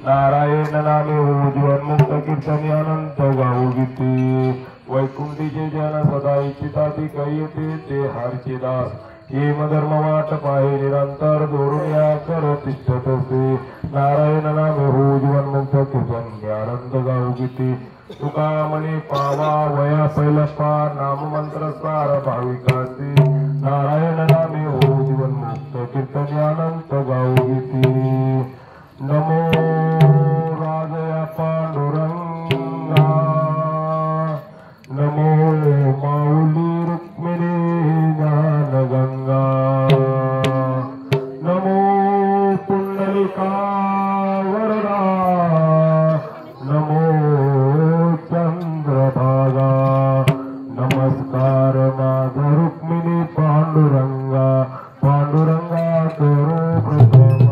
नारायण नामे हो जीवन्मुक्त कीर्तनी अनंत गाऊ गीते वैकुंठीचे जन सदा इच्छिताती कैयते ते हारचे दास हे धर्म वाट पाहे निरंतर दोरून या कर तिष्ठतसे नारायण नामे हो जीवन्मुक्त कीर्तनी आनंद गाऊ गीते तुका म्हणे पावा वया पैलप्पा नाम मंत्र सार भाविकाचे नारायण नामे हो जीवन्मुक्त कीर्तनी अनंत गाऊ गीते नमो राजया पांडुरंगा नमो माऊली रुक्मिणी ज्ञानगंगा नमो पुंडलिका वरदा नमो चंद्रभागा नमस्कार माझा रुक्मिणी पांडुरंगा पांडुरंगा करो प्रथम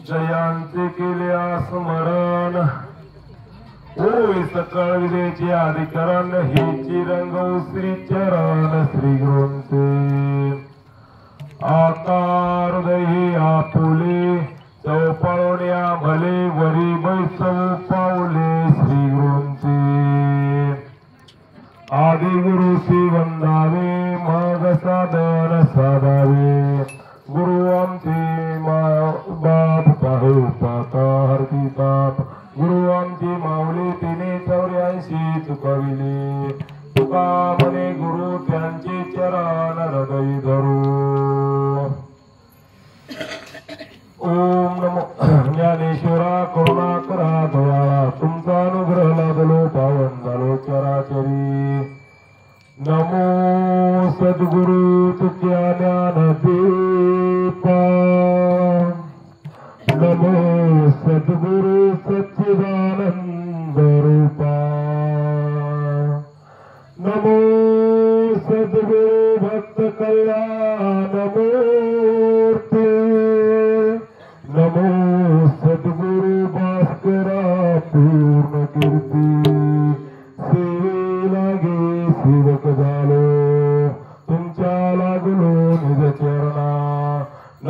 जयांचे केले स्मरण ओय सकळ विदेचे आदिकरण हेची रंग श्री चरण श्री गुरूंचे आकार हृदय आपुले चौपाळण्या भले वरी बैसव पावले श्री गुरूंचे आदि गुरु श्री वंदावे मग साधन साधावे गुरु आमचे बाप पाहे पाता हरती ताप गुरु आमचे माऊली 384 चुकविले तुका म्हणे गुरु त्यांचे चरण हृदय धरू ओम नमो ज्ञानेश्वरा करुणाकरा दयाळा तुमचा अनुग्रह लाभलो पावन झालो चराचरी नमो सद्गुरु तुझ्या ज्ञान दीपा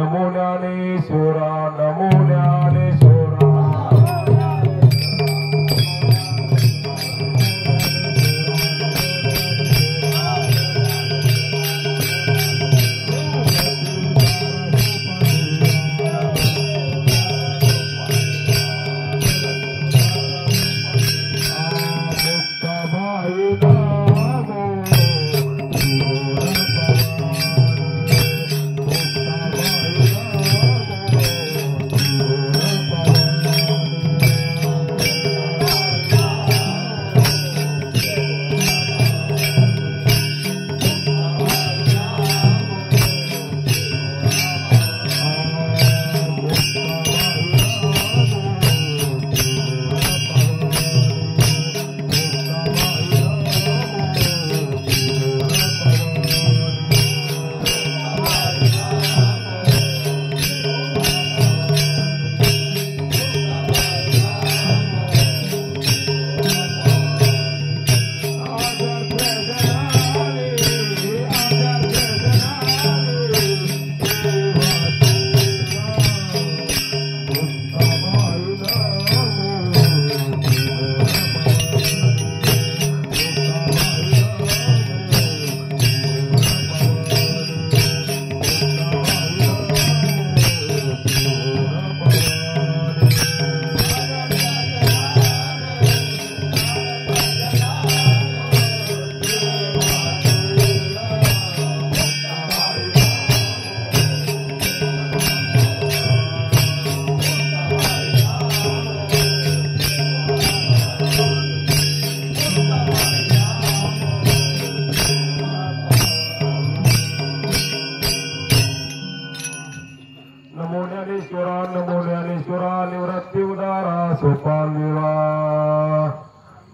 नमो ज्ञानेश्वरा नमो ज्ञानेश्वरा नमो ज्ञानेश्वरा निवृत्ती उदारा सोपान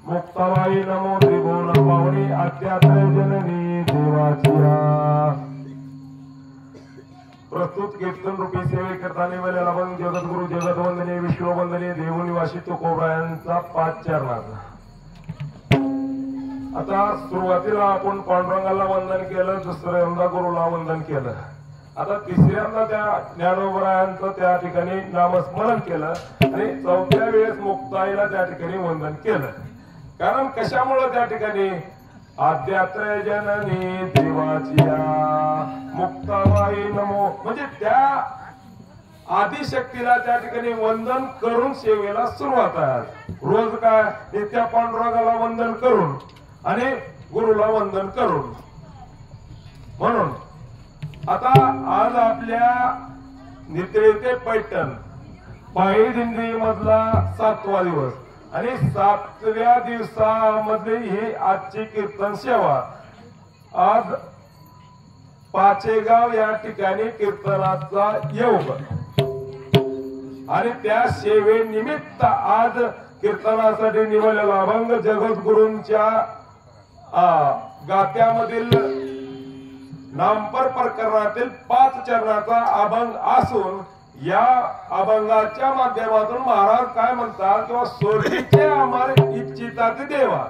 मुक्ताबाई नमो त्रिभुवन पावनी अध्यात्म जननी देवाचिया प्रस्तुत कीर्तन रूपी सेवे करता निवडलेला पण जगद्गुरु जगदवंदनीय विश्ववंदनीय देवनिवासी तुकोबा यांचा पाचचरणाचा. आता सुरुवातीला आपण पांडुरंगाला वंदन केलं, दुसऱ्यांदा गुरुला वंदन केलं, आता तिसऱ्यांदा त्या ज्ञानोबरायांचं त्या ठिकाणी नामस्मरण केलं आणि चौथ्या वेळेस मुक्ताईला त्या ठिकाणी वंदन केलं. कारण कशामुळे त्या ठिकाणी आद्यात्र जननी देवाचिया मुक्ताबाई नमो म्हणजे त्या आदिशक्तीला त्या ठिकाणी वंदन करून सेवेला सुरुवात आहे. रोज काय नित्या पांडुरंगाला वंदन करून आणि गुरुला वंदन करून. म्हणून आता आज आपल्या नित्य ते पैठण पायी दिंडी मधला 7वा दिवस आणि 7व्या दिवसामध्ये ही आजची कीर्तन सेवा. आज पाचेगाव या ठिकाणी कीर्तनाचा योग आणि त्या सेवेनिमित्त आज कीर्तनासाठी निवडलेला अभंग जगद्गुरूंच्या गात्यामधील नामपर प्रकरणातील 5 चरणाचा अभंग असून या अभंगाच्या माध्यमातून महाराज काय म्हणतात किंवा स्वर्गीचे अमर इच्छिता ते देवा.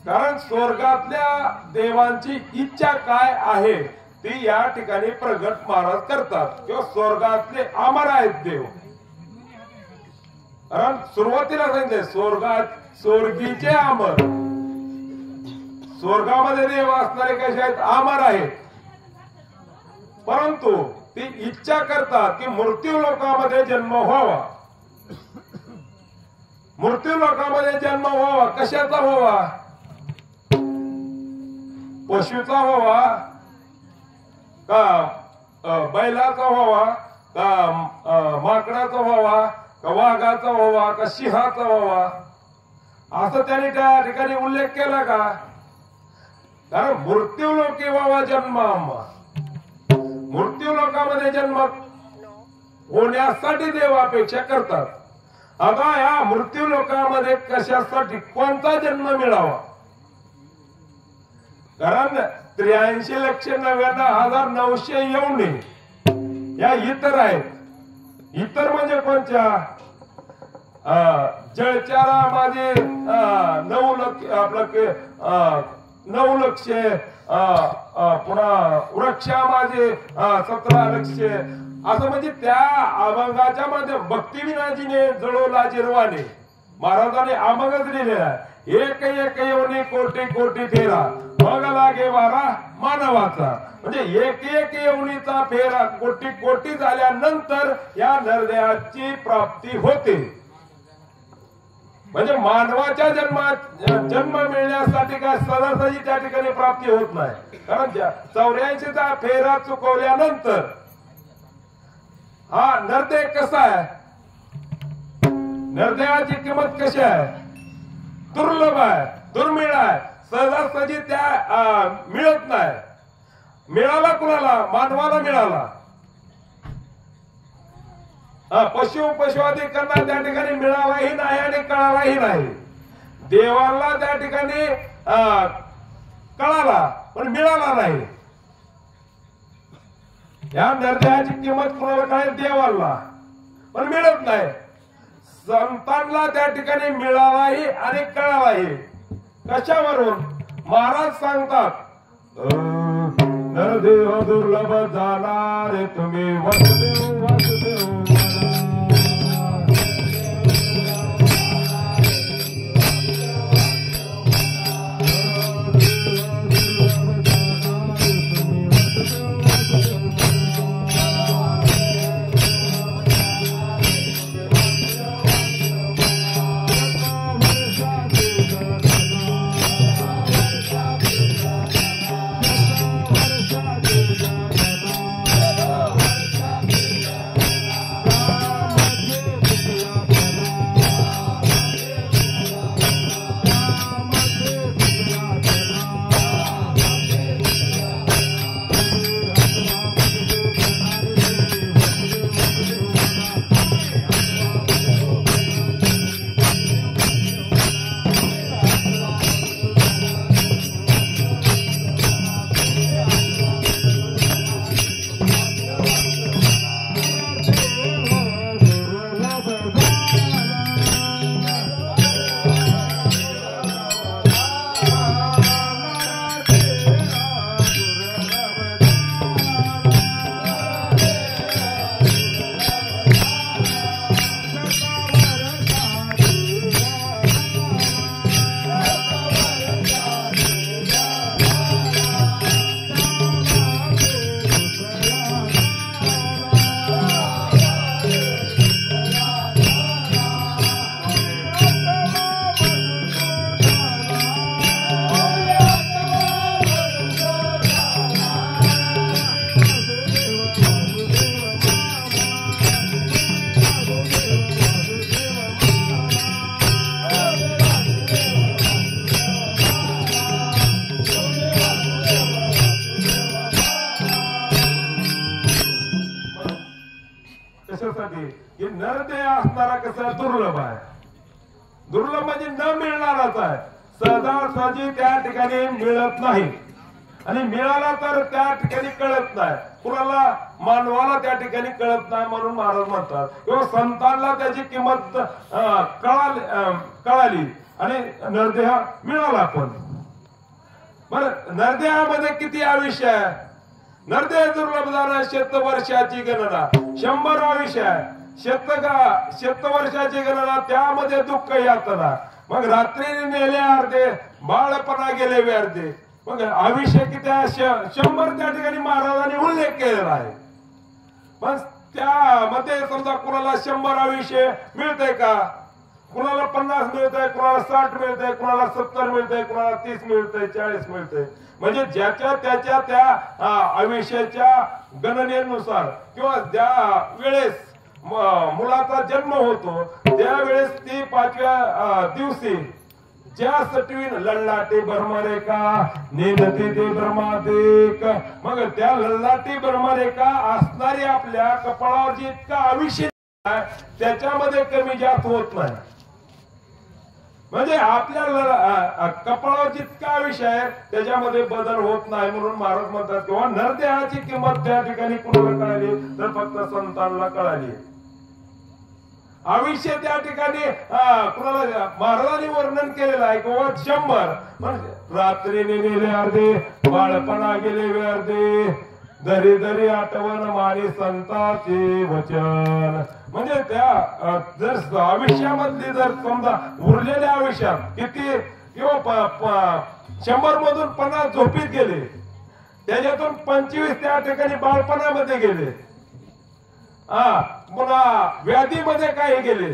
कारण स्वर्गातल्या देवांची इच्छा काय आहे ती या ठिकाणी प्रगट महाराज करतात किंवा स्वर्गातले अमर आहेत देव. कारण सुरुवातीला सांगितले स्वर्गीचे अमर, स्वर्गामध्ये देव असणारे कसे आहेत अमर आहेत, परंतु ती इच्छा करतात की मृत्यू लोकामध्ये जन्म व्हावा. मृत्यू लोकामध्ये जन्म व्हावा कशाचा व्हावा, पशुचा व्हावा का बैलाचा व्हावा का माकडाचा व्हावा का वाघाचा व्हावा का सिंहाचा व्हावा असं त्यांनी त्या ठिकाणी उल्लेख केला का. कारण मृत्यू लोकी व्हावा जन्म, मृत्यू लोकामध्ये जन्म होण्यासाठी देव अपेक्षा करतात. आता या मृत्यू लोकामध्ये कशासाठी कोणता जन्म मिळावा. कारण 83,99,900 येवणे या इतर आहेत. इतर म्हणजे कोणत्या, जळचारा माझे 9 लक्ष 9 लक्ष पुन्हा वृक्षा माझे 17 लक्ष असं म्हणजे त्या अभंगाच्या मध्ये भक्तिविनाजीने जळवला जिरवाने महाराजांनी अभंगच लिहिलेला आहे. एक एक येऊनी कोटी कोटी फेरा मग लागे वारा मानवाचा. म्हणजे एक एक येऊनीचा फेरा कोटी कोटी झाल्यानंतर या नरदेहाची प्राप्ती होते. म्हणजे मानवाच्या जन्म मिळण्यासाठी काय सहजासहजी त्या ठिकाणी प्राप्ती होत नाही. कारण 84चा फेरा चुकवल्यानंतर हा नरदेह कसा आहे, नरदेहाची किंमत कशी आहे, दुर्लभ आहे, दुर्मिळ आहे, सहजासहजी त्या मिळत नाही. मिळाला कुणाला, मानवाला मिळाला. पशुआदिकांना त्या ठिकाणी मिळालाही नाही आणि कळालाही नाही. देवाला त्या ठिकाणी कळाला पण मिळाला नाही. या नरदेहाची किंमत कुणाला कळेल, देवाला पण मिळत नाही. संतांना त्या ठिकाणी मिळालाही आणि कळालाही. कशावरून महाराज सांगतात, नरदेह दुर्लभ झाला रे तुम्ही वासुदेव वासुदेव. नरदेह असणारा कसा दुर्लभ आहे. दुर्लभ म्हणजे न मिळणाराच आहे. सहजासहजी त्या ठिकाणी मिळत नाही आणि मिळाला तर त्या ठिकाणी कळत नाही. कुणाला, मानवाला त्या ठिकाणी कळत नाही. म्हणून महाराज म्हणतात किंवा संतांना त्याची किंमत कळाली आणि नरदेह मिळाला. पण बरं, नरदेहामध्ये किती आयुष्य आहे? नरदेह दुर्लभ झाला 100 वर्षाची गणना, 100 आयुष्य आहे. 100 वर्षाची गणना, त्यामध्ये दुःख यातना, मग रात्री नेले अर्धे, बाळपणा गेले व्यर्धे. मग आयुष्य किती आहे? 100 त्या ठिकाणी महाराजांनी उल्लेख केलेला आहे. पण त्यामध्ये समजा कुणाला 100 आयुष्य मिळतंय का? कुणाला 50 मिळतंय, कुणाला 60 मिळतंय, कुणाला 70 मिळतंय, कुणाला 30 मिळतंय, 40 मिळतंय. म्हणजे ज्याच्या त्याच्या त्या आयुष्याच्या गणनेनुसार किंवा ज्या वेळेस मुलाचा जन्म होतो त्यावेळेस ती 5व्या दिवशी ज्या सटवीन लल्लाटे ब्रह्मरेखा नेदते ते ब्रह्मादेक. मग त्या लल्लाटी ब्रह्मरेखा असणारी आपल्या कपाळावर जी इतका आयुष्य त्याच्यामध्ये कमी जास्त होत नाही. म्हणजे आपल्या कपाळावर जितका आयुष्य आहे त्याच्यामध्ये बदल होत नाही. म्हणून महाराज म्हणतात किंवा नरदेहाची किंमत त्या ठिकाणी कुणाला कळाली तर फक्त संतांना कळाली. आयुष्य त्या ठिकाणी कुणाला महाराजांनी वर्णन केलेलं आहे किंवा 100 म्हणजे रात्रीने नेले अर्धे बाळपणा गेले अर्धे दरी दरी आठवण मारी संताचे वचन. म्हणजे त्या जर आयुष्यामधली जर समजा उरलेल्या आयुष्यात किती किंवा 100 मधून 50 झोपीत गेले त्याच्यातून 25 त्या ठिकाणी बाळपणामध्ये गेले. पुन्हा व्याधीमध्ये काही गेले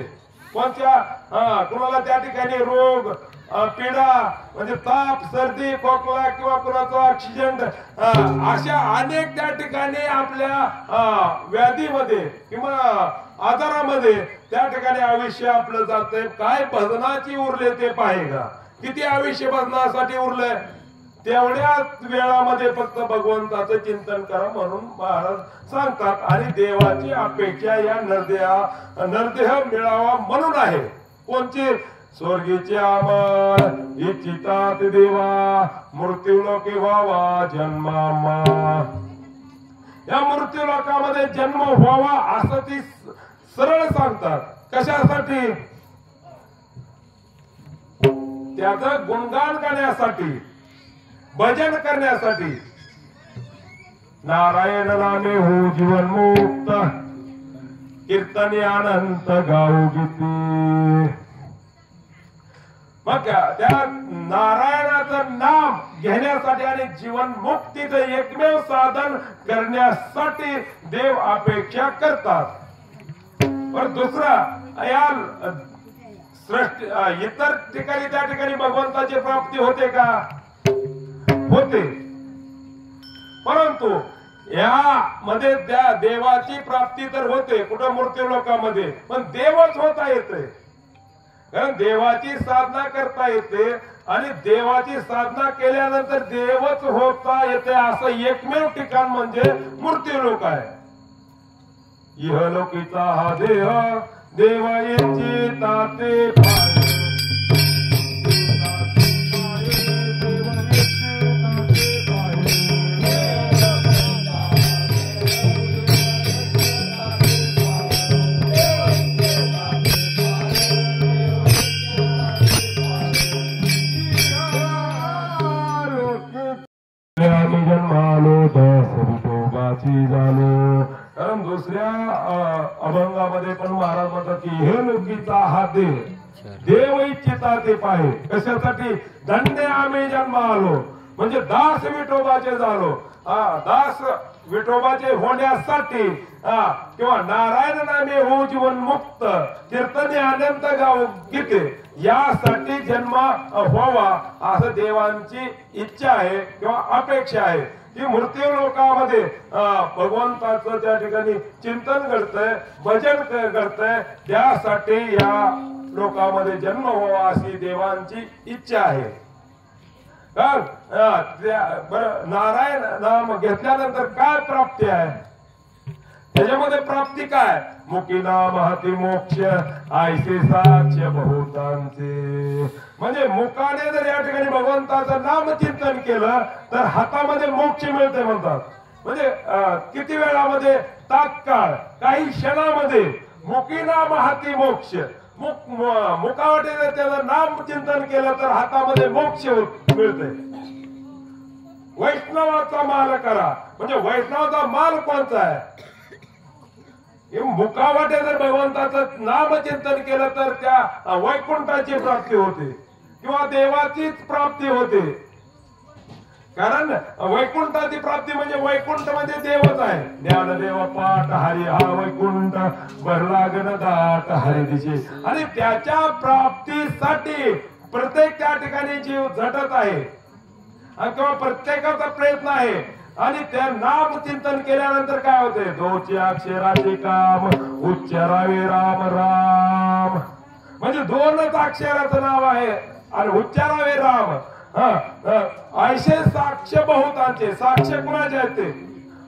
कोणत्या कुणाला त्या ठिकाणी रोग पीडा म्हणजे ताप सर्दी खोकला किंवा कुणाचा ऍक्सिडेंट अशा अनेक त्या ठिकाणी आपल्या व्याधीमध्ये किंवा आजारामध्ये त्या ठिकाणी आयुष्य आपलं जातंय. काय भजनाची उरले ते पाहेगा. किती आयुष्य भजनासाठी उरलंय तेवढ्याच वेळामध्ये फक्त भगवंताचं चिंतन करा म्हणून महाराज सांगतात. आणि देवाची अपेक्षा या नरदेह मिळावा म्हणून आहे. कोणची स्वर्गीचे अमर इच्छितात देवा मृत्यूलोकी व्हावा जन्मामा. या मृत्यूलोकामध्ये जन्म व्हावा असं ती सरळ सांगतात. कशासाठी? त्याचं गुणगान करण्यासाठी भजन करण्यासाठी. नारायण नामे हो जीवन मुक्त कीर्तनी अनंत गाऊ गीती. मग त्या नारायणाचं नाम घेण्यासाठी आणि जीवन मुक्तीचं एकमेव साधन करण्यासाठी देव अपेक्षा करतात. पण दुसरा या सृष्टी इतर ठिकाणी त्या ठिकाणी भगवंताची प्राप्ती होते का? होते. परंतु या मध्ये त्या देवाची प्राप्ती तर होते कुठं मृत्यू लोकांमध्ये पण देवच होता येते. कारण देवाची साधना करता येते आणि देवाची साधना केल्यानंतर देवच होता येते असं एकमेव ठिकाण म्हणजे मृत्यूलोक आहे. इहलोकीचा हा देह देव इच्छिता ते पाहे. झालो. कारण दुसऱ्या अभंगामध्ये पण महाराज म्हणतात की हे लोकीचा हा देव इच्छिता ते पाहे. कशासाठी? धन्य आम्ही जन्म आलो म्हणजे दास विठोबाचे झालो. दास विठोबाचे होण्यासाठी किंवा नारायण नामे हो जीवन मुक्त कीर्तने अनंत गाव गीते यासाठी जन्म व्हावा असं देवांची इच्छा आहे किंवा अपेक्षा आहे. की मृत्यू लोकामध्ये भगवंताचं त्या ठिकाणी चिंतन घडतंय भजन घडतंय त्यासाठी या लोकांमध्ये जन्म व्हावा अशी देवांची इच्छा आहे. बरं नारायण नाम घेतल्यानंतर काय प्राप्ती आहे? त्याच्यामध्ये प्राप्ती काय? मुकी नाम हाती मोक्ष आयसे साक्ष बहुतांचे. म्हणजे मुखाने जर या ठिकाणी भगवंताचं नाम चिंतन केलं तर हातामध्ये मोक्ष मिळते म्हणतात. म्हणजे किती वेळामध्ये? तात्काळ काही क्षणामध्ये. मुकी नाम हाती मोक्ष. मुखावटे जर त्याचं नाम चिंतन केलं तर हातामध्ये मोक्ष मिळते. वैष्णवाचा माल करा म्हणजे वैष्णवाचा माल कोणता आहे? मुखावाटे जर भगवंताचं नामचिंतन केलं तर त्या वैकुंठाची प्राप्ती होते किंवा देवाचीच प्राप्ती होते. कारण वैकुंठाची प्राप्ती म्हणजे वैकुंठ म्हणजे देवच आहे. ज्ञानदेव पाठ हरी हा वैकुंठ भरला गणदाट हरी दिशे. आणि त्याच्या प्राप्तीसाठी प्रत्येक त्या ठिकाणी जीव झटत आहे किंवा प्रत्येकाचा प्रयत्न आहे. आणि त्या नाम चिंतन केल्यानंतर काय होते? दोचे अक्षराचे काम उच्चारावे राम राम. म्हणजे दोनच अक्षराचं नाव आहे आणि उच्चारावे राम. ऐसे साक्ष बहुतांचे. साक्ष कुणाचे आहेत ते?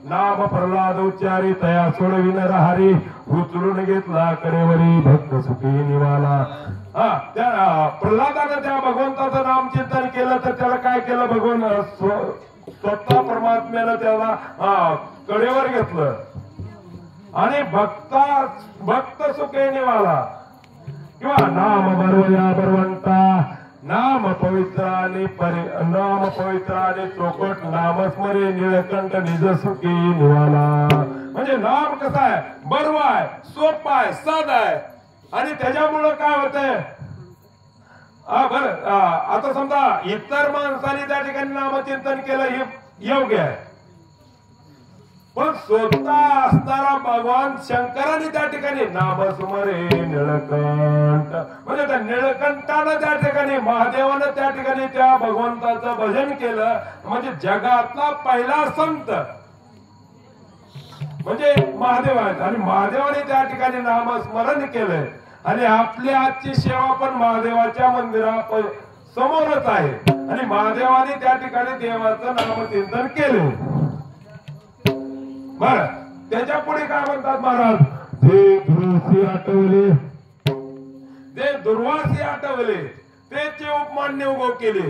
नाम प्रल्हाद उच्चारी तया सोडविन राहारी उचलून घेतला करेवरी भक्त सुखी निवाला. त्या प्रल्हादानं त्या भगवंताचं नाम चिंतन केलं तर त्याला काय केलं? भगवान स्वतः परमात्म्यानं त्याला कडेवर घेतलं. आणि भक्त सुखे निवाला किंवा नाम बरवया बरवंता नाम पवित्र आणि चोखट नामस्मरे निळकंठ निज सुखी निवाला. म्हणजे नाम कसं आहे, बरव आहे, सोपं आहे, साध आहे आणि त्याच्यामुळं काय होतंय. बर आता समजा इतर माणसाने त्या ठिकाणी नामचिंतन केलं हे योग्य आहे, पण स्वतः असणारा भगवान शंकराने त्या ठिकाणी नामस्मरे निळकंठ म्हणजे त्या निळकंठानं त्या ठिकाणी महादेवानं त्या ठिकाणी त्या भगवंताचं भजन केलं. म्हणजे जगातला पहिला संत म्हणजे महादेव आहेत आणि महादेवाने त्या ठिकाणी नामस्मरण केलंय. आणि आपली आजची सेवा पण महादेवाच्या मंदिरा समोरच आहे आणि महादेवाने त्या ठिकाणी देवाचं नामचिंतन केले. बर त्याच्या पुढे काय म्हणतात महाराज, ते दुर्वासी आठवले, ते दुर्वासी आठवले, त्याचे उपमान्य उगो केले.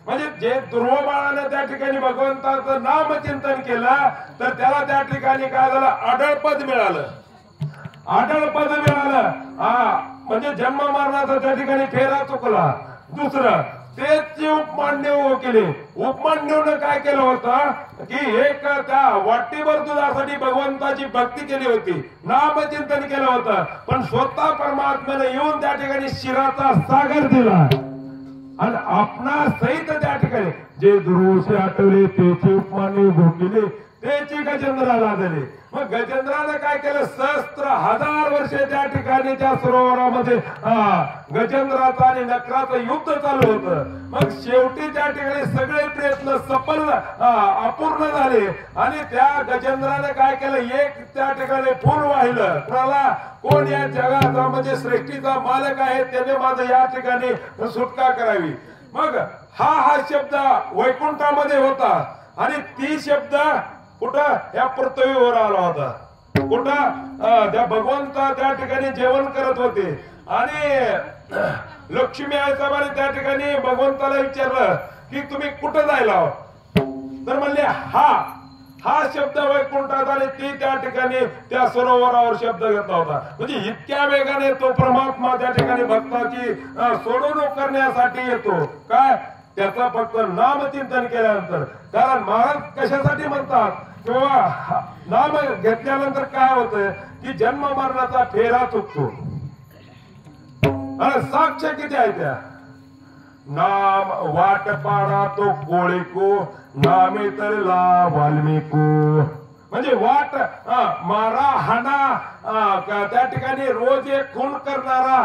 म्हणजे जे दुर्वा बाळानं त्या ठिकाणी भगवंताचं नामचिंतन केलं तर त्याला त्या ठिकाणी काय झालं, आढळपद मिळालं. आढळपद मिळालं म्हणजे जन्म मरणाचा त्या ठिकाणी फेरा चुकला. दुसरं तेच उपमान्य केले. उपमान्यने काय केलं होतं की एक त्या वाटीभर दुधासाठी भगवंताची भक्ती केली होती, नामचिंतन केलं होतं, पण स्वतः परमात्म्याने येऊन त्या ठिकाणी शिराचा सागर दिला आणि आपणा सहित त्या ठिकाणी जे दुर्वशी आठवले त्याचे उपमान्य भोगले, त्याची गजेंद्राला दिले. मग गजेंद्राने काय केलं, सहस्त्र हजार वर्षे त्या ठिकाणी त्या सरोवरामध्ये गजेंद्राचं आणि नकराचं युद्ध चालू होतं. मग शेवटी त्या ठिकाणी सगळे प्रयत्न सफल अपूर्ण झाले आणि त्या गजेंद्राने काय केलं, एक त्या ठिकाणी फूल वाहिलं. कुणाला, कोण या जगाचा म्हणजे सृष्टीचा मालक आहे त्याने माझं या ठिकाणी सुटका करावी. मग हा शब्द वैकुंठामध्ये होता आणि ती शब्द कुठं, या पृथ्वीवर आला होता. कुठं, त्या भगवंता त्या ठिकाणी जेवण करत होते आणि लक्ष्मी आईसाहेबांनी त्या ठिकाणी भगवंताला विचारलं की तुम्ही कुठं जायला, तर म्हणले हा शब्द वैकुंठात आणि ती त्या ठिकाणी त्या सरोवरावर शब्द घेतला होता. म्हणजे इतक्या वेगाने तो परमात्मा त्या ठिकाणी भक्ताची सोडवणूक करण्यासाठी येतो. काय, त्याचा फक्त नामचिंतन केल्यानंतर. कारण महाराज कशासाठी म्हणतात किंवा नाम घेतल्यानंतर काय होतं की जन्म मरणाचा फेरा चुकतो. आणि साक्ष किती आहे त्या, नाम वाट पाडा तो कोळीको नामे तरला वाल्मिको. म्हणजे वाट मारा हाणा त्या ठिकाणी रोज एक खून करणारा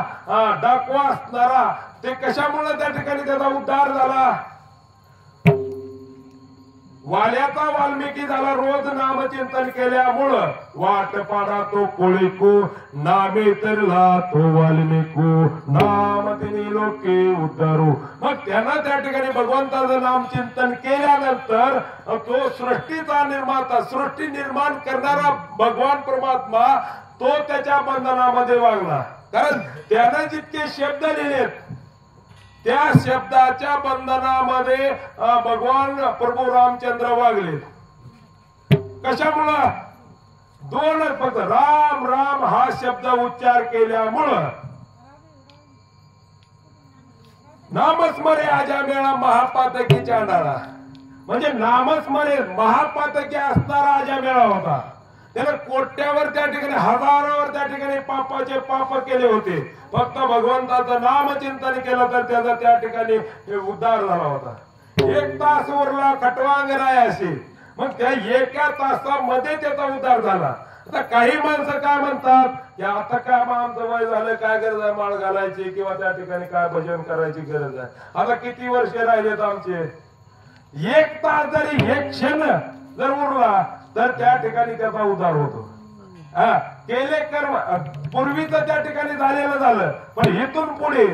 डाकवा असणारा, ते कशामुळे त्या ठिकाणी त्याचा उद्धार झाला. वाल्याचा वाल्मिकी झाला रोज नामचिंतन केल्यामुळं. वाट पाडा तो कोळीको नामे तरला तो वाल्मिको नाम तिने लोके उद्धारू. मग त्यांना त्या ठिकाणी भगवंताचं नामचिंतन केल्यानंतर तो सृष्टीचा निर्माता, सृष्टी निर्माण करणारा भगवान परमात्मा तो त्याच्या बंधनामध्ये वागला. कारण त्यानं जितके शब्द लिहिलेत त्या शब्दाच्या बंधनामध्ये भगवान प्रभू रामचंद्र वागले. कशामुळं, दोन फक्त राम राम हा शब्द उच्चार केल्यामुळं. नामस्मरे आजा मेळा महापातकी चांडाळा. म्हणजे नामस्मरे महापातकी असणारा आजा मेळा होता. त्याने कोट्यावर त्या ठिकाणी हजारावर त्या ठिकाणी पापाचे पाप केले होते. फक्त भगवंताचं नामचिंतन केलं तर त्याचा त्या ठिकाणी उद्धार झाला होता. एक तास उरला खटवांग नाही असे, मग त्या एका तासामध्ये त्याचा उद्धार झाला. आता काही माणसं काय म्हणतात की आता काय आमचं वय झालं, काय गरज आहे माळ घालायची किंवा त्या ठिकाणी काय भजन करायची गरज आहे. आता किती वर्षे राहिलेत आमचे, एक तास जरी एक क्षण जर उरला तर त्या ठिकाणी त्याचा उद्धार होतो. केले कर्म पूर्वीच त्या ठिकाणी झालेलं झालं, पण इथून पुढे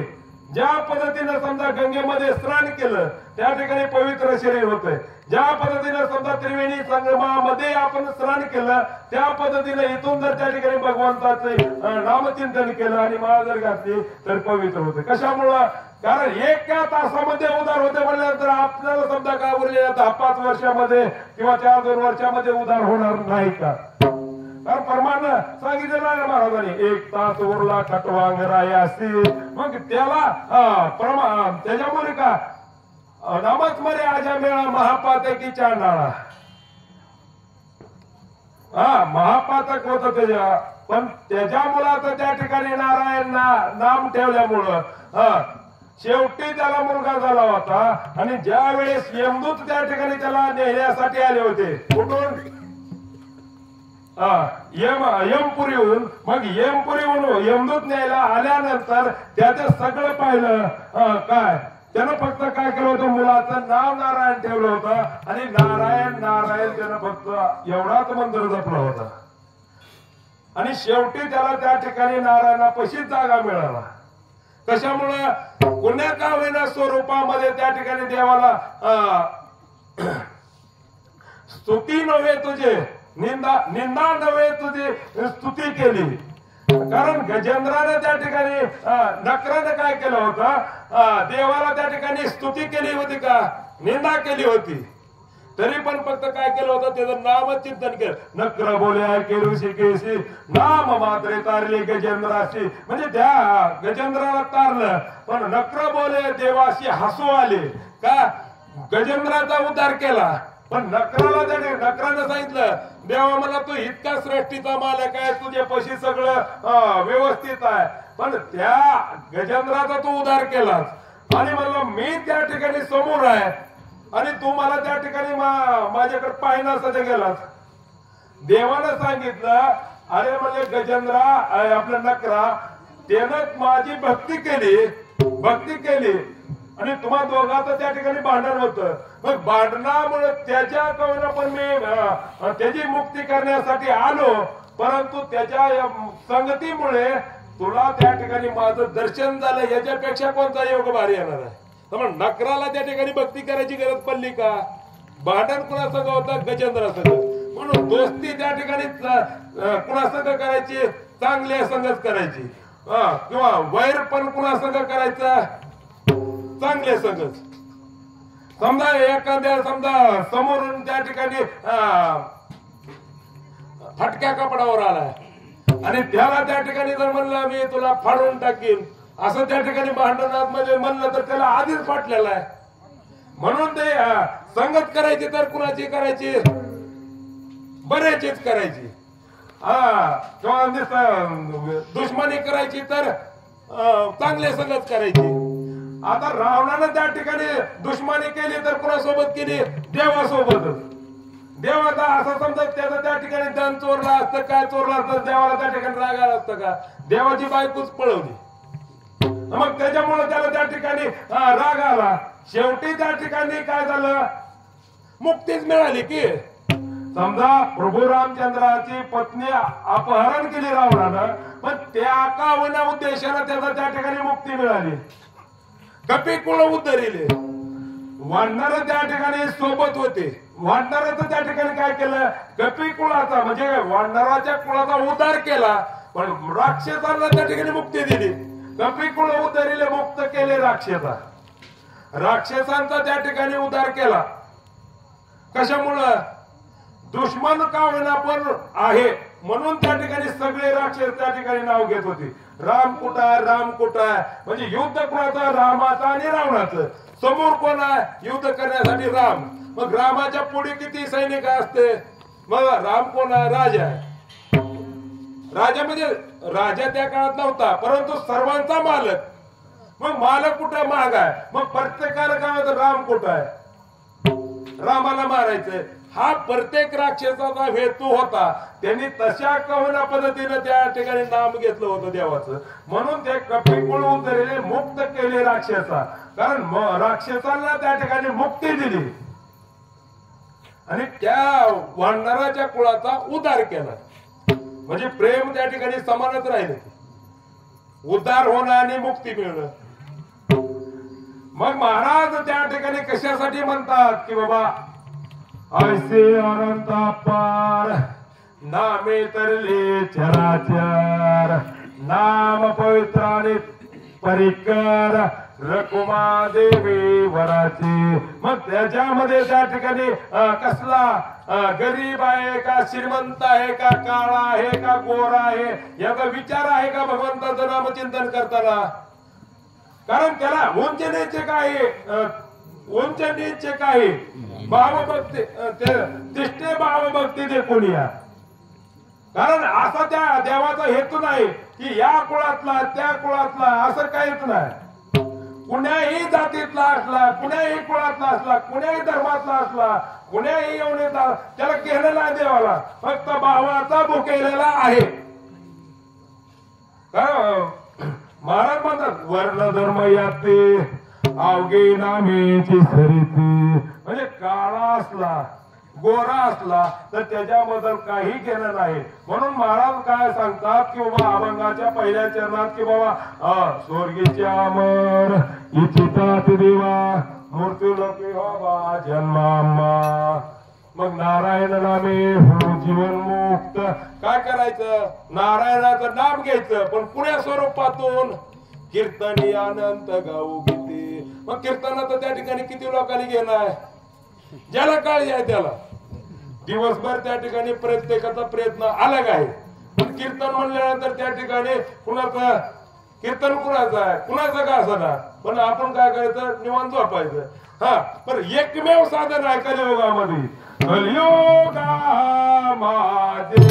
ज्या पद्धतीने समजा गंगेमध्ये स्नान केलं त्या ठिकाणी पवित्र शरीर होतंय. ज्या पद्धतीने समजा त्रिवेणी संगमामध्ये आपण स्नान केलं त्या पद्धतीने इथून जर त्या ठिकाणी भगवंताचे नामचिंतन केलं आणि माळ जर घातली तर पवित्र होते. कशामुळं, कारण एका तासामध्ये उद्धार होते म्हणल्यानंतर आपल्याला समजा काय उरले 10-5 वर्षामध्ये किंवा 4-2 वर्षामध्ये उद्धार होणार नाही का. कारण परमात्मा सांगितलं ना महाराजांनी, 1 तास उरला खटवांग रायासी. मग त्याला त्याच्यामुळे का नामच मरे आजा मेळा महापातकी चांडाळा. महापातक होत त्याच्या, पण त्याच्या मुलाचं त्या ठिकाणी नारायण नाम ठेवल्यामुळं शेवटी त्याला मुलगा झाला होता. आणि ज्या वेळेस यमदूत त्या ठिकाणी त्याला नेण्यासाठी आले होते, कुठून? यमपुरीहून. मग यमपुरीहून यमदूत न्यायला आल्यानंतर त्याचं सगळं पाहिलं. काय त्यानं फक्त काय केलं होतं, मुलाचं नाव नारायण ठेवलं होतं. आणि नारायण नारायण त्यानं फक्त एवढाच मंत्र जपला होता. आणि शेवटी त्याला त्या ठिकाणी नारायणापाशीच जागा मिळाला. कशामुळं? पुण्या का होईना स्वरूपामध्ये त्या ठिकाणी देवाला स्तुती नव्हे तुझे, निंदा नव्हे तुझी स्तुती केली. कारण गजेंद्राने त्या ठिकाणी नकराने काय केलं होतं, देवाला त्या ठिकाणी स्तुती केली होती का, निंदा केली होती. तरी पण फक्त काय केलं होतं, त्याचं नामच चिंतन केलं. नक्र बोल्या केलू शिकेशी नाम मात्रे तारली गजेंद्राशी. म्हणजे त्या गजेंद्राला तारलं, पण नक्र बोले देवाशी हसू आले का. गजेंद्राचा उद्धार केला, पण नकरानं सांगितलं, देवा मला तू इतका सृष्टीचा मालक आहे, तुझ्या पशी सगळं व्यवस्थित आहे, पण त्या गजेंद्राचा तू उद्धार केलास. आणि म्हणलं मी त्या ठिकाणी समोर आहे आणि तू मला त्या ठिकाणी माझ्याकडे पाहण्यासाठी गेलास. देवानं सांगितलं, अरे म्हणजे गजेंद्रा आपल्या नकरा त्यानं माझी भक्ती केली आणि तुम्हा दोघांचं त्या ठिकाणी भांडण होतं. मग भांडणामुळे त्याच्या कवना पण मी त्याची मुक्ती करण्यासाठी आलो, परंतु त्याच्या संगतीमुळे तुला त्या ठिकाणी माझं दर्शन झालं. याच्यापेक्षा कोणता योग भारी येणार आहे? तर नकराला त्या ठिकाणी भक्ती करायची गरज पडली का? भांडण कुणासंग होतं? गजेंद्रासंग. म्हणून दोस्ती त्या ठिकाणी कुणासंग करायची? चांगल्या संगत करायची. किंवा वैर पण कुणासंग करायचं? चांगले संगत. समजा एखाद्या समोरून त्या ठिकाणी फटक्या कपडावर आलाय आणि त्याला त्या ठिकाणी जर म्हणलं मी तुला फाडून टाकीन असं त्या ठिकाणी भांडणात मध्ये म्हणलं तर त्याला आधीच फाटलेला आहे. म्हणून ते संगत करायची तर कुणाची करायची? बऱ्याचीच करायची. दुश्मनी करायची तर चांगले संगत करायची. आता रावणानं त्या ठिकाणी दुश्मनी केली तर कुणासोबत केली? देवासोबतच. देवाचा असं समजा त्याचं त्या ठिकाणी धन चोरला असतं, काय चोरला असतं, देवाला त्या ठिकाणी राग आला असतं का? देवाची बायकोच पळवली. मग त्याच्यामुळे त्याला त्या ठिकाणी राग आला. शेवटी त्या ठिकाणी काय झालं? मुक्तीच मिळाली की. समजा प्रभू रामचंद्राची पत्नी अपहरण केली रावणानं, पण त्या का विना उद्देशानं त्याला त्या ठिकाणी मुक्ती मिळाली. कपी कुळ उद्धरिले. वानर त्या ठिकाणी सोबत होते. वानराचं त्या ठिकाणी काय केलं? कपी कुळाचा म्हणजे वानराच्या कुळाचा उद्धार केला, पण राक्षसांना त्या ठिकाणी मुक्ती दिली. कपी कुळ उद्धरिले, मुक्त केले राक्षसांचा त्या ठिकाणी उद्धार केला. कशामुळं? दुश्मन का होईना पण आहे म्हणून त्या ठिकाणी सगळे राक्षस त्या ठिकाणी नाव घेत होते. राम कुठाय, राम कुठाय. म्हणजे युद्ध कोणाचं? रामाचं आणि रावणाचं. समोर कोण आहे? युद्ध करण्यासाठी राम. मग रामाच्या पुढे किती सैनिक असते? मग राम कोण आहे? राजा आहे. राजा म्हणजे राजा त्या काळात नव्हता, परंतु सर्वांचा मालक. मग मालक कुठं? माग आहे. मग प्रत्येकाला काय म्हणतात? राम कुठं आहे? रामाला मारायचंय. हा प्रत्येक राक्षसाचा हेतू होता. त्यांनी तशा कवना पद्धतीने त्या ठिकाणी नाम घेतलं होतं देवाचं. म्हणून ते कपिकुळ उतरले, मुक्त केले राक्षसा. कारण राक्षसांना त्या ठिकाणी मुक्ती दिली आणि त्या वानराच्या कुळाचा उद्धार केला. म्हणजे प्रेम त्या ठिकाणी समानच राहिले. उद्धार होणं आणि मुक्ती मिळणं. मग महाराज त्या ठिकाणी कशासाठी म्हणतात की बाबा ऐसे अनंत पार नामे तरले चराचर नाम पवित्राने परिकर रकुमा देवी वराची. मग त्याच्यामध्ये त्या ठिकाणी कसला गरीब आहे का श्रीमंत आहे का काळा आहे का गोरा आहे याचा विचार आहे का भगवंताचं नामचिंतन करताना. कारण त्याला उंच नीचे काय उंच नीचे काय भावभक्ती तिष्ठे भावभक्ती दे कोणीया. कारण असा त्या देवाचा हेतू नाही की या कुळातला त्या कुळातला असं काहीच नाही. कुण्याही जातीतला असला कुण्याही कुळातला असला कुण्याही धर्मातला असला कुण्याही येऊन त्याला केलेला आहे देवाला. फक्त भावाचा भुकेलेला आहे. महाराज म्हणतात वर्ण धर्म याते अवघे नामेची सरिती. म्हणजे काळा असला गोरा असला तर त्याच्याबद्दल काही घेणं नाही. म्हणून महाराज काय सांगतात की बाबा अभंगाच्या पहिल्या चरणात की बाबा स्वर्गीचे अमर इच्छितात देवा मूर्ती लोके बाबा जन्माम्मा. मग नारायण नामे हो जीवन मुक्त. काय करायचं नारायणाचं नाम घ्यायचं पण पुण्या स्वरूपातून कीर्तनी अनंत गाऊ गीते. मग कीर्तनाचं त्या ठिकाणी किती लोकांनी घेणार ज्याला काळजी आहे त्याला. दिवसभर त्या ठिकाणी प्रत्येकाचा प्रयत्न अलग आहे. पण कीर्तन म्हणल्यानंतर त्या ठिकाणी कुणाचं कीर्तन कुणाचं आहे कुणाचं का असणार. पण आपण काय करायचं निवांत झोपायचं. हा पण एकमेव साधन आहे कलियुगामध्ये. कलियुगा माझे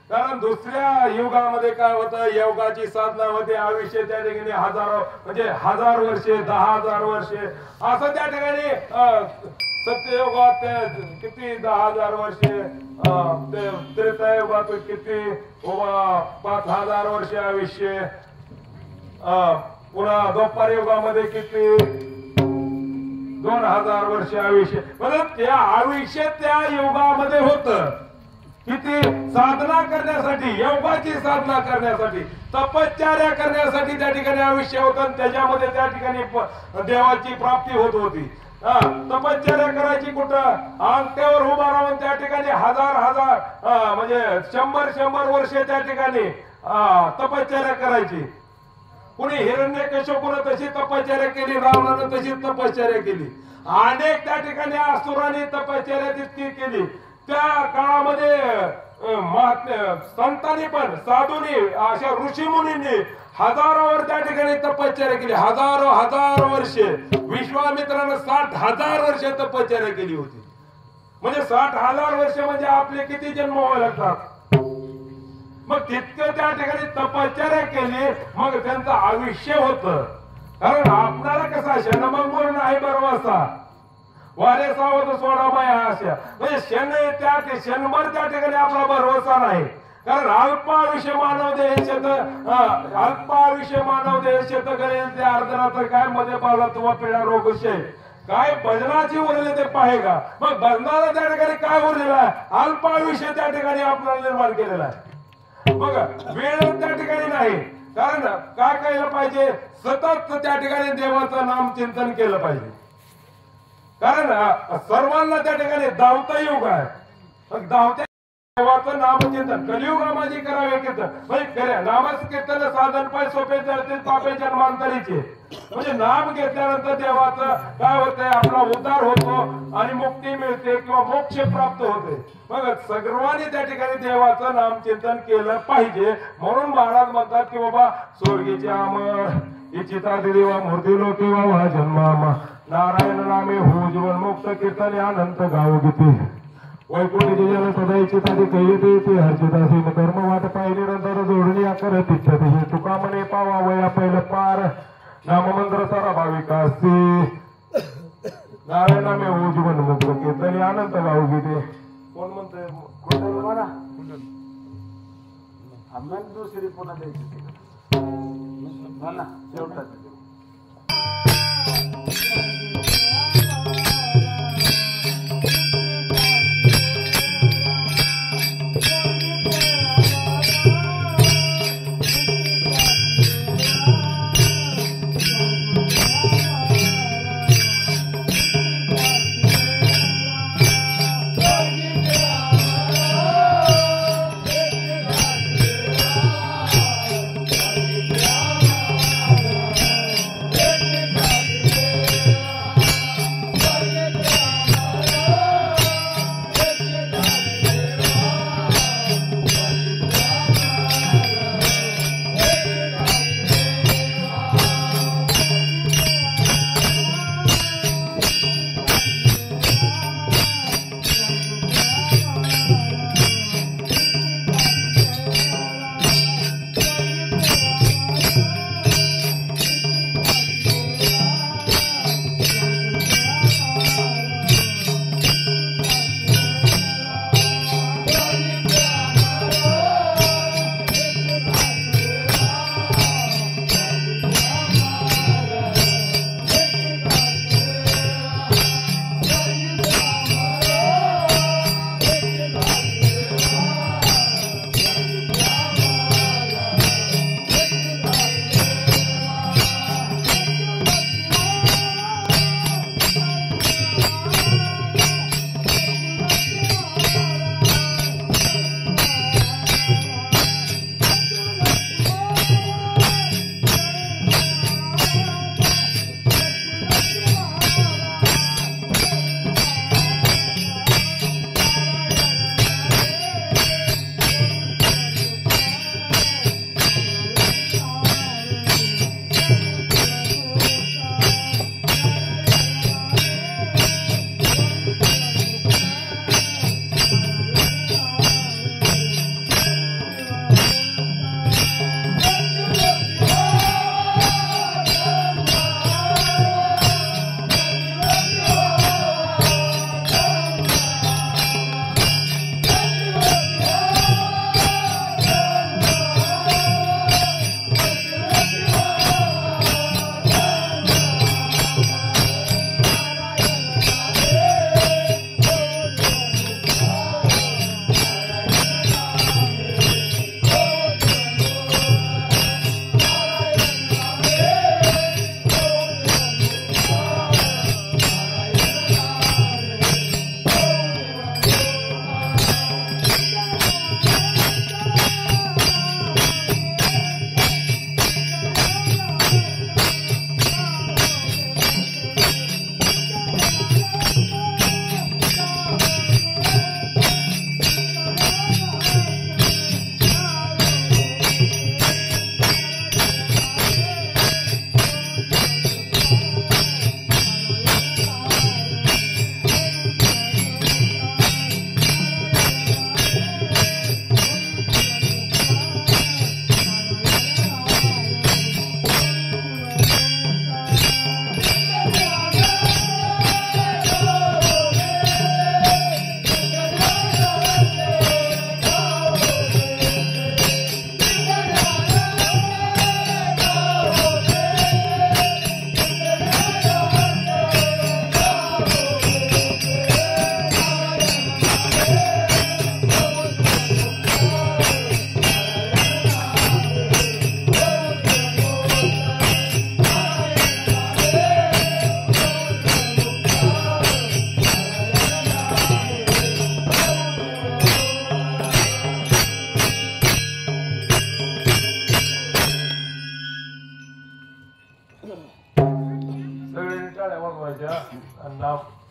कारण दुसऱ्या युगामध्ये काय होतं योगाची साधना होते आयुष्य त्या ठिकाणी हजारो म्हणजे 1000 वर्षे 10,000 वर्षे असं त्या ठिकाणी सत्ययुगात किती 10,000 वर्षे त्रेतायुगात किती 5,000 वर्षे आयुष्य पुन्हा द्वापार युगामध्ये किती 2,000 वर्ष आयुष्य म्हणजे त्या आयुष्य त्या युगामध्ये होतं किती साधना करण्यासाठी योगाची साधना करण्यासाठी तपश्चर्या करण्यासाठी त्या ठिकाणी आयुष्य होतं आणि त्याच्यामध्ये त्या ठिकाणी देवाची प्राप्ती होत होती. तपश्चर्या करायची कुठं अंगठ्यावर उभा राहून त्या ठिकाणी हजार म्हणजे 100 वर्षे त्या ठिकाणी तपश्चर्या करायची. कुणी हिरण्यकश्यपूने तशी तपश्चर्या केली रावणाने तशी तपश्चर्या केली अनेक त्या ठिकाणी असुरांनी तपश्चर्या तितकी केली. त्या काळामध्ये संतांनी पण साधूंनी अशा ऋषी मुनींनी हजारावर त्या ठिकाणी तपश्चर्या केली. हजारो वर्षे. विश्वामित्रानं 60,000 वर्ष तपश्चर्या केली होती. म्हणजे 60,000 वर्ष म्हणजे आपले किती जन्म व्हावे लागतात. मग तितकं त्या ठिकाणी तपश्चर्या केली, मग त्यांचं आयुष्य होतं. कारण आपल्याला कसा शनमंगूर नाही बरोबर वारे सावध सोडा माया अशा म्हणजे क्षणभर त्या ठिकाणी आपला भरवसा नाही. कारण अल्पायुष्य मानव देह शेतकरी ते अर्धरात्र काय मध्ये पावला तुम्हा पिढा रोगशे काय भजनाची उरले ते पाहेगा. मग भजनाला त्या ठिकाणी काय उरलेला आहे. अल्पायुष्य त्या ठिकाणी आपल्याला निर्माण केलेला आहे. बघा वेळ त्या ठिकाणी नाही. कारण काय केलं पाहिजे, सतत त्या ठिकाणी देवाचं नाम चिंतन केलं पाहिजे. कारण सर्वांना त्या ठिकाणी धावता युग आहे. मग धावत्या देवाचं नामचिंतन कलियुगामध्ये करावे कीर्तन म्हणजे नामाचं कीर्तन साधन पाय सोपे जळतील पापे जन्मांतरीचे. म्हणजे नाम घेतल्यानंतर देवाचं काय होतंय, आपला उद्धार होतो आणि मुक्ती मिळते किंवा मोक्ष प्राप्त होते. मग सर्वांनी त्या ठिकाणी देवाचं नामचिंतन केलं पाहिजे. म्हणून महाराज म्हणतात की बाबा स्वर्गीचे अमर इच्छिता देवा मूर्ती लोके वा जन्मा नारायण नामे हो जीवन मुक्त कीर्तन अनंत गाव गीते वैकुंठी जन सदा इच्छिता कैयते ते हर्षितासी कर्म वाट पाहिली नंतर जोडणी आकर तिच्छते हे तुका म्हणे पावा वया पहिलं पार नाममंत्र सारा भाविका असते नारायण नामे हो जीवन मुक्त कीर्तन अनंत गाव गीते. कोण म्हणतोय दुसरी पुन्हा द्यायची शेवटात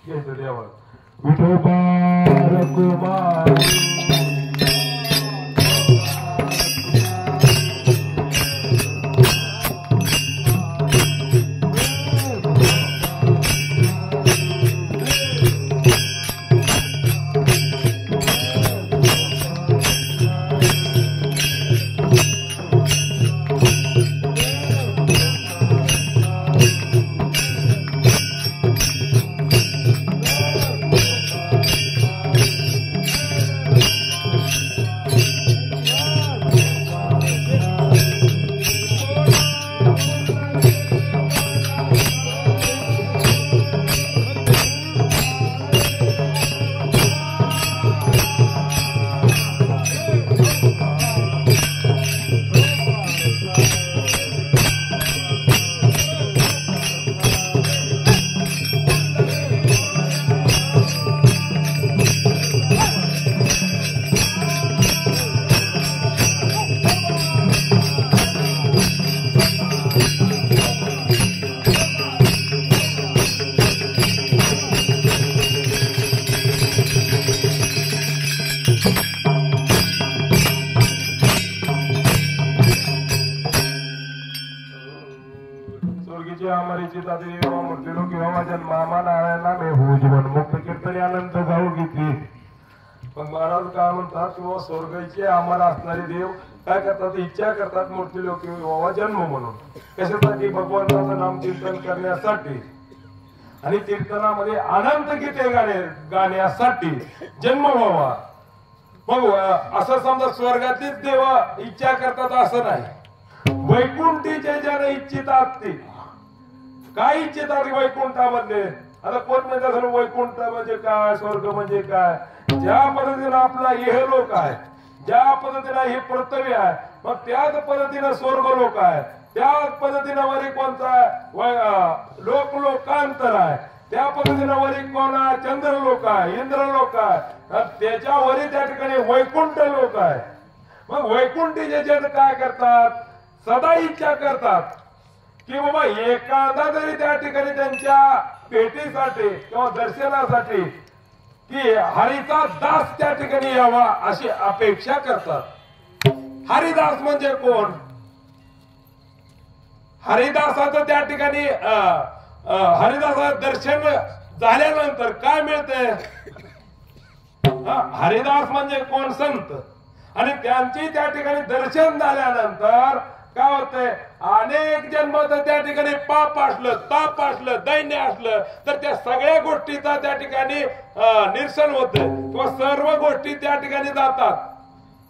घ्यायचं देवा विठोबा कुमार मामा नारायणला मे हो जीवन मुक्त कीर्तने अनंत गाऊ घेतली. पण महाराज काय म्हणतात किंवा स्वर्गाचे आम्हाला असणारे देव काय करतात इच्छा करतात मूर्ती लोक व्हावा जन्म म्हणून कशासाठी भगवंताचं नाम कीर्तन करण्यासाठी आणि कीर्तनामध्ये अनंत गीते गाण्यासाठी जन्म व्हावा. मग असं समजा स्वर्गातलीच देव इच्छा करतात असं नाही. वैकुंठीचे ज्याने इच्छितात ते काय इच्छितात वैकुंठामध्ये. आता कोण म्हणतात वैकुंठ म्हणजे काय स्वर्ग म्हणजे काय. ज्या पद्धतीनं आपला इहलोक आहे ज्या पद्धतीनं हे पृथ्वी आहे मग त्याच पद्धतीनं स्वर्ग लोक आहे त्याच पद्धतीनं वरी कोणता लोकांतर आहे त्या पद्धतीनं वरी कोणा चंद्रलोक आहे इंद्रलोक आहे त्याच्यावरी त्या ठिकाणी वैकुंठ लोक आहे. मग वैकुंठीचे जन काय करतात सदा इच्छा करतात की बाबा एखादा तरी त्या ठिकाणी त्यांच्या भेटीसाठी किंवा दर्शनासाठी की हरीचा दास त्या ठिकाणी यावा अशी अपेक्षा करतात. हरिदास म्हणजे कोण. हरिदासाचं त्या ठिकाणी हरिदासाचं दर्शन झाल्यानंतर काय मिळते. हरिदास म्हणजे कोण संत आणि त्यांची त्या ठिकाणी दर्शन झाल्यानंतर काय होतंय अनेक जन्म त्या ठिकाणी पाप असलं ताप असलं दैन्य असलं तर त्या सगळ्या गोष्टीचा त्या ठिकाणी निरसन होत किंवा सर्व गोष्टी त्या ठिकाणी जातात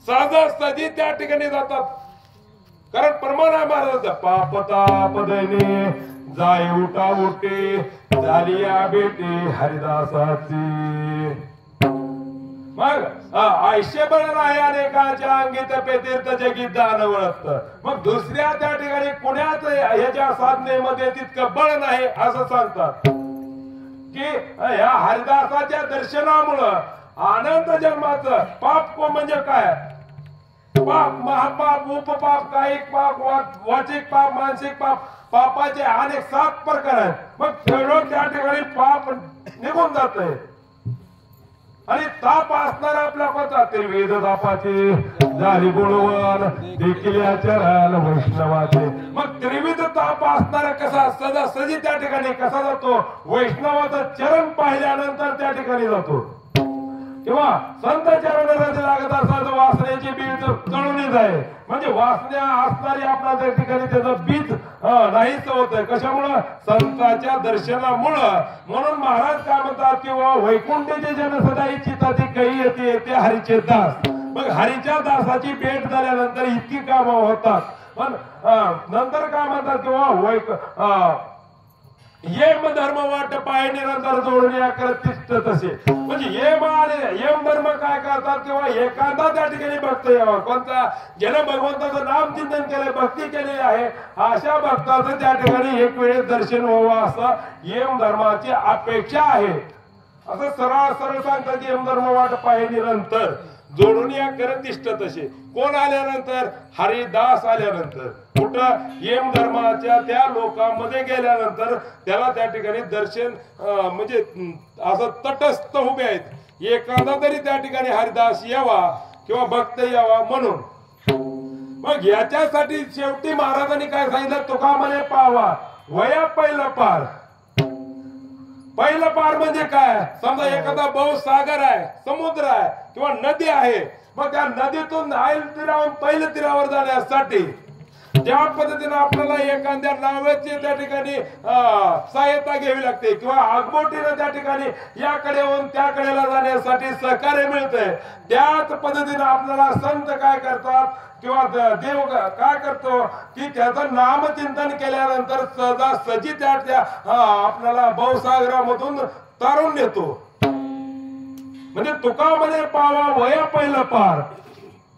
सहजासहजी त्या ठिकाणी जातात. कारण प्रमाण आहे महाराज पाप ताप दैन्य जाय उठा उठे झाली या बेटी हरिदासाची. मग आयुष्य बळ नाही अनेकाच्या अंगीत पेतीर्थ जगीत दान वळत. मग दुसऱ्या त्या ठिकाणी पुण्यात ह्याच्या साधनेमध्ये तितकं बळ नाही असं सांगतात की या हरिदासाच्या दर्शनामुळं आनंद जन्माचं पाप को म्हणजे काय पाप महापाप उपपाप कायिक पाप वाचिक पाप मानसिक पाप पापाचे अनेक 7 प्रकार आहेत. मग खेळून त्या ठिकाणी पाप निघून जातंय आणि ताप असणार आपल्या कोणता त्रिविध तापाची झाली गुणवान देखील चरण वैष्णवाचे. मग त्रिविध ताप असणारा कसा सहजासहजी त्या ठिकाणी कसा जातो वैष्णवाचं चरण पाहिल्यानंतर त्या ठिकाणी जातो किंवा संत चरण रज लागत असतात वासनेची बीज जळून जाईल म्हणजे वासना असणारी आपल्या त्या ठिकाणी त्याचं बीज नाहीच होत. कशामुळं संतांच्या दर्शनामुळं. म्हणून महाराज काय म्हणतात किंवा वैकुंठीचे जन सदा इच्छितात ते काही येते ते हरीचे दास. मग हरीच्या दासाची भेट झाल्यानंतर इतकी कामं होतात. पण नंतर काय म्हणतात किंवा यम धर्म वाट पाय निरंतर जोडून या करत तिष्ठ तसे. म्हणजे यम आणि यम धर्म काय करतात किंवा एखादा त्या ठिकाणी भक्त यावा कोणता ज्याने भगवंताचं नाम चिंतन केलं भक्ती केलेली आहे अशा भक्ताचं त्या ठिकाणी एक वेळेस दर्शन व्हावं असं यम धर्माची अपेक्षा आहे. असं सरळ सरळ सांगतात यम धर्म वाट पाय निरंतर. जोडून या करत दिसत तसे कोण आल्यानंतर हरिदास आल्यानंतर कुठं यम धर्माच्या त्या लोकांमध्ये गेल्यानंतर त्याला त्या ठिकाणी दर्शन म्हणजे असं तटस्थ उभे आहेत एखादा तरी त्या ठिकाणी हरिदास यावा किंवा भक्त यावा म्हणून मग याच्यासाठी शेवटी महाराजांनी काय सांगितलं तुका म्हणे पावा वया पहिलं पार पहिलं पार म्हणजे काय समजा एखादा सागर आहे समुद्र आहे किंवा नदी आहे मग त्या नदीतून तीरावरून पहिल्या तीरावर जाण्यासाठी ज्या पद्धतीने आपल्याला एखाद्या नावाची त्या ठिकाणी सहायता घ्यावी लागते किंवा आगबोटीने त्या ठिकाणी याकडे होऊन त्याकडेला जाण्यासाठी सहकार्य मिळतंय त्याच पद्धतीने आपल्याला संत काय करतात किंवा देव काय करतो की त्याचं नामचिंतन केल्यानंतर सहजासहजी त्या आपल्याला भवसागरामधून तारून नेतो म्हणजे तुका म्हणे पावा वया पहिलं पार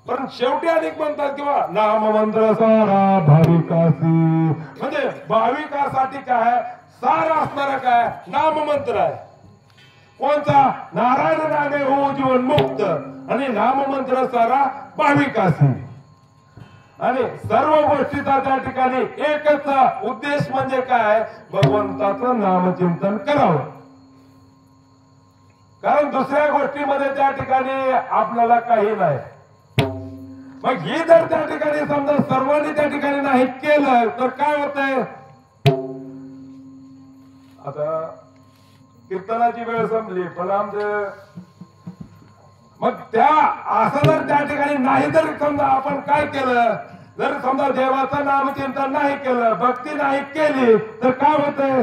पण शेवटी अनेक म्हणतात किंवा नाम मंत्र सारा भाविकासी म्हणजे भाविकासाठी काय सारा असणारा काय नाम मंत्र आहे कोणता नारायण नामे हो जीवन मुक्त आणि नाम मंत्र सारा भाविकासी आणि सर्व गोष्टीचा त्या ठिकाणी एकच उद्देश म्हणजे काय भगवंताचं नामचिंतन करावं कारण दुसऱ्या गोष्टीमध्ये त्या ठिकाणी आपल्याला काही नाही मग ही जर त्या ठिकाणी समजा सर्वांनी त्या ठिकाणी नाही केलं तर काय होतंय आता कीर्तनाची वेळ संपली पण आमचं मग त्या असं जर त्या ठिकाणी नाही जर समजा आपण काय केलं जर समजा देवाचं नामचिंतन नाही केलं भक्ती नाही केली तर काय होतंय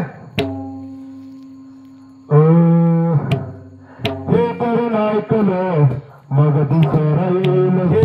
हे करून ऐकलं मग दुसरं येईल हे